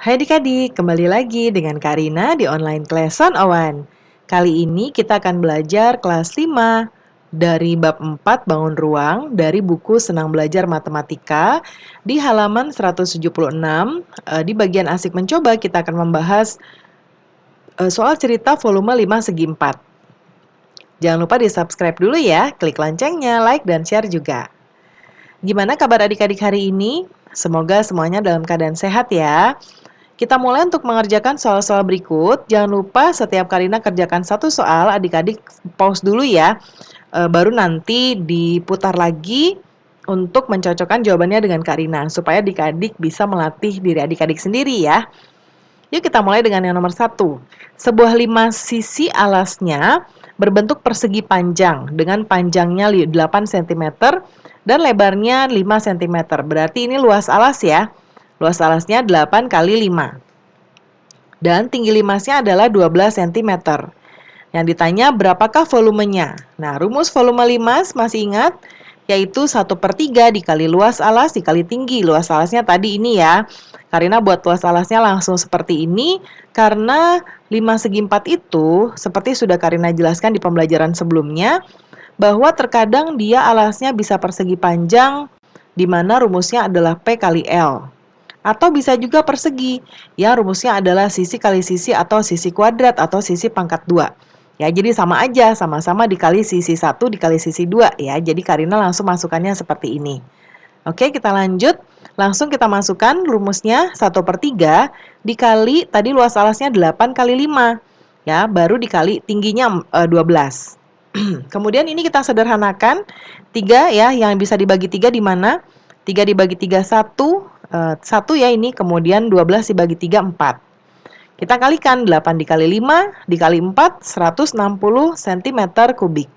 Hai adik-adik, kembali lagi dengan Karina di online class 101. Kali ini kita akan belajar kelas 5 dari bab 4 Bangun Ruang dari buku Senang Belajar Matematika di halaman 176. Di bagian Asik Mencoba kita akan membahas soal cerita volume 5 segi 4. Jangan lupa di-subscribe dulu ya, klik loncengnya, like, dan share juga. Gimana kabar adik-adik hari ini? Semoga semuanya dalam keadaan sehat ya. Kita mulai untuk mengerjakan soal-soal berikut. Jangan lupa setiap Karina kerjakan satu soal, adik-adik pause dulu ya. Baru nanti diputar lagi untuk mencocokkan jawabannya dengan Karina, supaya adik-adik bisa melatih diri adik-adik sendiri ya. Yuk kita mulai dengan yang nomor 1. Sebuah 5 sisi alasnya berbentuk persegi panjang dengan panjangnya 8 cm dan lebarnya 5 cm. Berarti ini luas alas ya. Luas alasnya 8 kali 5. Dan tinggi limasnya adalah 12 cm. Yang ditanya berapakah volumenya? Nah, rumus volume limas masih ingat? Yaitu 1/3 dikali luas alas dikali tinggi. Luas alasnya tadi ini ya. Karina buat luas alasnya langsung seperti ini karena 5 segi 4 itu seperti sudah Karina jelaskan di pembelajaran sebelumnya bahwa terkadang dia alasnya bisa persegi panjang di mana rumusnya adalah P kali L. Atau bisa juga persegi, yang rumusnya adalah sisi kali sisi atau sisi kuadrat atau sisi pangkat 2. Ya, jadi sama aja, sama-sama dikali sisi 1 dikali sisi 2 ya. Jadi Karina langsung masukkannya seperti ini. Oke, kita lanjut. Langsung kita masukkan rumusnya 1/3 dikali tadi luas alasnya 8 kali 5. Ya, baru dikali tingginya 12. Kemudian ini kita sederhanakan. 3 ya, yang bisa dibagi 3 di mana? 3 dibagi 3 1, 1 ya ini, kemudian 12 dibagi 3 4. Kita kalikan 8 dikali 5 dikali 4, 160 cm kubik.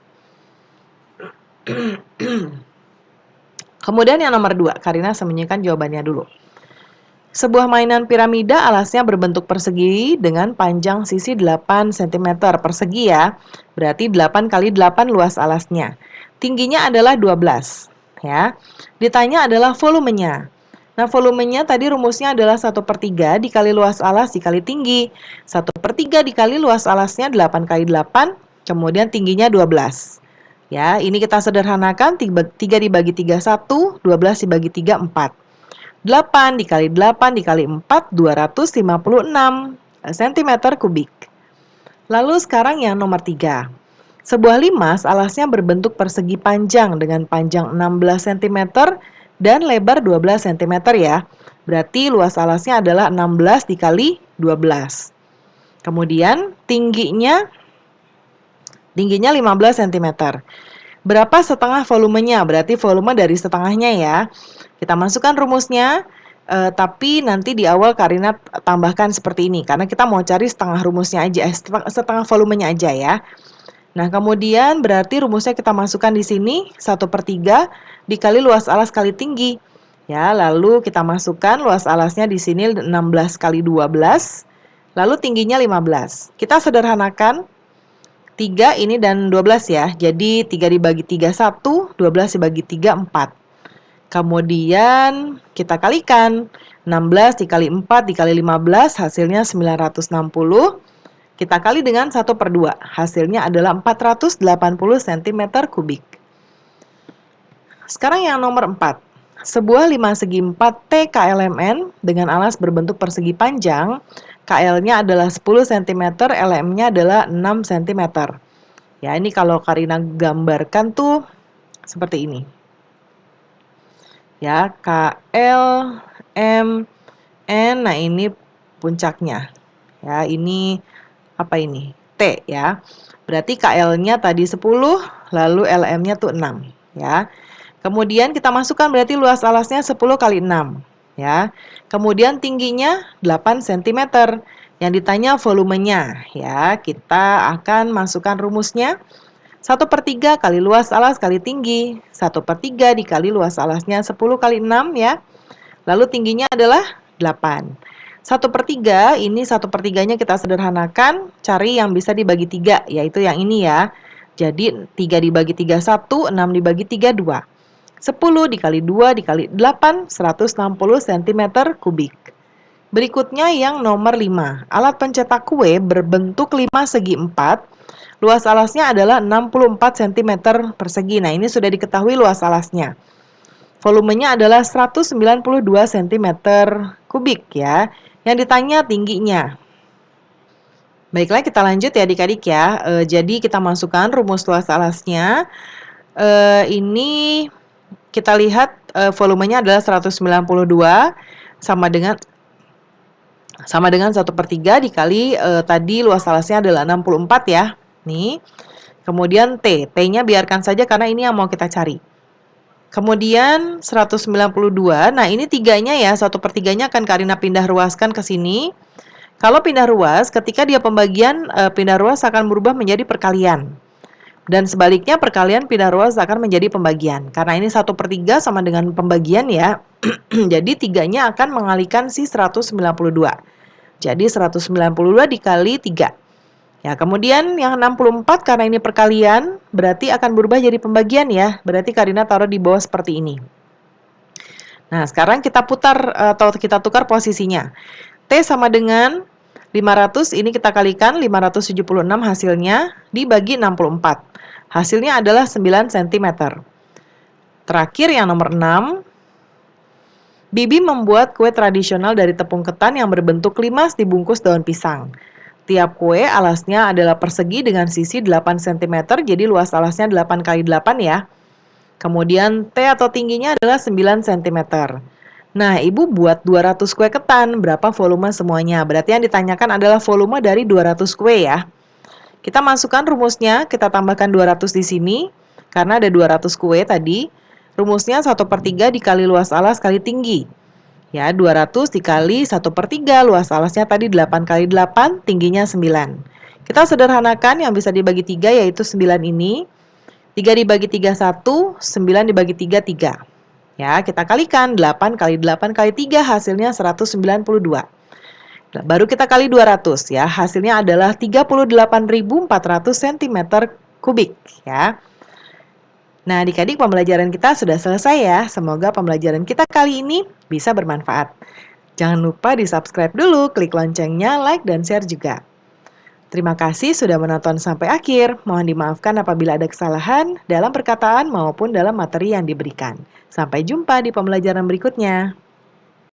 Kemudian yang nomor 2, Karina sembunyikan jawabannya dulu. Sebuah mainan piramida alasnya berbentuk persegi dengan panjang sisi 8 cm persegi ya. Berarti 8 kali 8 luas alasnya. Tingginya adalah 12 ya. Ditanya adalah volumenya. Nah, volumenya tadi rumusnya adalah 1/3 dikali luas alas dikali tinggi. 1/3 dikali luas alasnya 8 kali 8, kemudian tingginya 12. Ya, ini kita sederhanakan, 3 dibagi 3 1, 12 dibagi 3 4. 8 dikali 8 dikali 4, 256 cm kubik. Lalu sekarang yang nomor 3. Sebuah limas alasnya berbentuk persegi panjang dengan panjang 16 cm dan lebar 12 cm ya. Berarti luas alasnya adalah 16 dikali 12. Kemudian tingginya 15 cm. Berapa setengah volumenya? Berarti volume dari setengahnya ya. Kita masukkan rumusnya, tapi nanti di awal Karina tambahkan seperti ini, karena kita mau cari setengah rumusnya aja, setengah volumenya aja ya. Nah, kemudian berarti rumusnya kita masukkan di sini, 1/3 dikali luas alas kali tinggi. Ya, lalu kita masukkan luas alasnya di sini 16 kali 12, lalu tingginya 15. Kita sederhanakan, 3 ini dan 12 ya. Jadi 3 dibagi 3 1, 12 dibagi 3 4. Kemudian kita kalikan. 16 dikali 4 dikali 15 hasilnya 960. Kita kali dengan 1/2. Hasilnya adalah 480 cm kubik. Sekarang yang nomor 4. Sebuah 5 segi 4 T KLMN dengan alas berbentuk persegi panjang. KL-nya adalah 10 cm, LM-nya adalah 6 cm. Ya, ini kalau Karina gambarkan tuh seperti ini. Ya, KL, M, N, nah ini puncaknya. Ya, ini apa ini? T ya. Berarti KL-nya tadi 10, lalu LM-nya tuh 6 ya. Kemudian kita masukkan berarti luas alasnya 10 kali 6 ya. Kemudian tingginya 8 cm. Yang ditanya volumenya ya. Kita akan masukkan rumusnya. 1/3 kali luas alas kali tinggi. 1/3 dikali luas alasnya 10 kali 6 ya. Lalu tingginya adalah 8. 1/3 ini 1/3-nya kita sederhanakan, cari yang bisa dibagi 3, yaitu yang ini ya. Jadi 3 dibagi 3 1, 6 dibagi 3 2. 10 dikali 2 dikali 8, 160 cm kubik. Berikutnya yang nomor 5. Alat pencetak kue berbentuk 5 segi 4. Luas alasnya adalah 64 cm persegi. Nah, ini sudah diketahui luas alasnya. Volumenya adalah 192 cm kubik ya. Yang ditanya tingginya. Baiklah, kita lanjut ya adik-adik ya. Jadi kita masukkan rumus luas alasnya. Ini kita lihat volumenya adalah 192 sama dengan 1/3 dikali tadi luas alasnya adalah 64 ya. Nih. Kemudian T-nya biarkan saja karena ini yang mau kita cari. Kemudian 192, nah ini tiganya ya, 1/3-nya akan Karina pindah ruaskan ke sini. Kalau pindah ruas, ketika dia pembagian, pindah ruas akan berubah menjadi perkalian. Dan sebaliknya perkalian pindah ruas akan menjadi pembagian. Karena ini 1/3 sama dengan pembagian ya, jadi tiganya akan mengalihkan si 192. Jadi 192 dikali 3. Ya, kemudian yang 64 karena ini perkalian, berarti akan berubah jadi pembagian ya. Berarti Karina taruh di bawah seperti ini. Nah, sekarang kita putar atau kita tukar posisinya. T sama dengan 500, ini kita kalikan 576 hasilnya dibagi 64. Hasilnya adalah 9 cm. Terakhir yang nomor 6. Bibi membuat kue tradisional dari tepung ketan yang berbentuk limas dibungkus daun pisang. Tiap kue alasnya adalah persegi dengan sisi 8 cm, jadi luas alasnya 8 kali 8 ya. Kemudian T atau tingginya adalah 9 cm. Nah, Ibu buat 200 kue ketan, berapa volume semuanya? Berarti yang ditanyakan adalah volume dari 200 kue ya. Kita masukkan rumusnya, kita tambahkan 200 di sini, karena ada 200 kue tadi. Rumusnya 1/3 dikali luas alas kali tinggi. Ya, 200 dikali 1/3, luas alasnya tadi 8 kali 8, tingginya 9. Kita sederhanakan yang bisa dibagi 3 yaitu 9 ini. 3 dibagi 3, 1, 9 dibagi 3, 3. Ya, kita kalikan 8 kali 8 kali 3 hasilnya 192. Baru kita kali 200 ya, hasilnya adalah 38.400 cm kubik ya. Nah, adik-adik pembelajaran kita sudah selesai ya. Semoga pembelajaran kita kali ini bisa bermanfaat. Jangan lupa di-subscribe dulu, klik loncengnya, like, dan share juga. Terima kasih sudah menonton sampai akhir. Mohon dimaafkan apabila ada kesalahan dalam perkataan maupun dalam materi yang diberikan. Sampai jumpa di pembelajaran berikutnya.